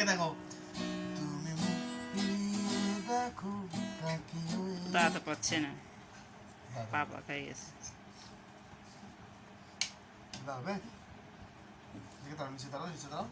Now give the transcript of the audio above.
লিখে দেখো তুমি দেখো তা তো পাচ্ছে না, পাপা খাই গেছে। দাও বে লিখে দাও, নিচে দাও, নিচে দাও।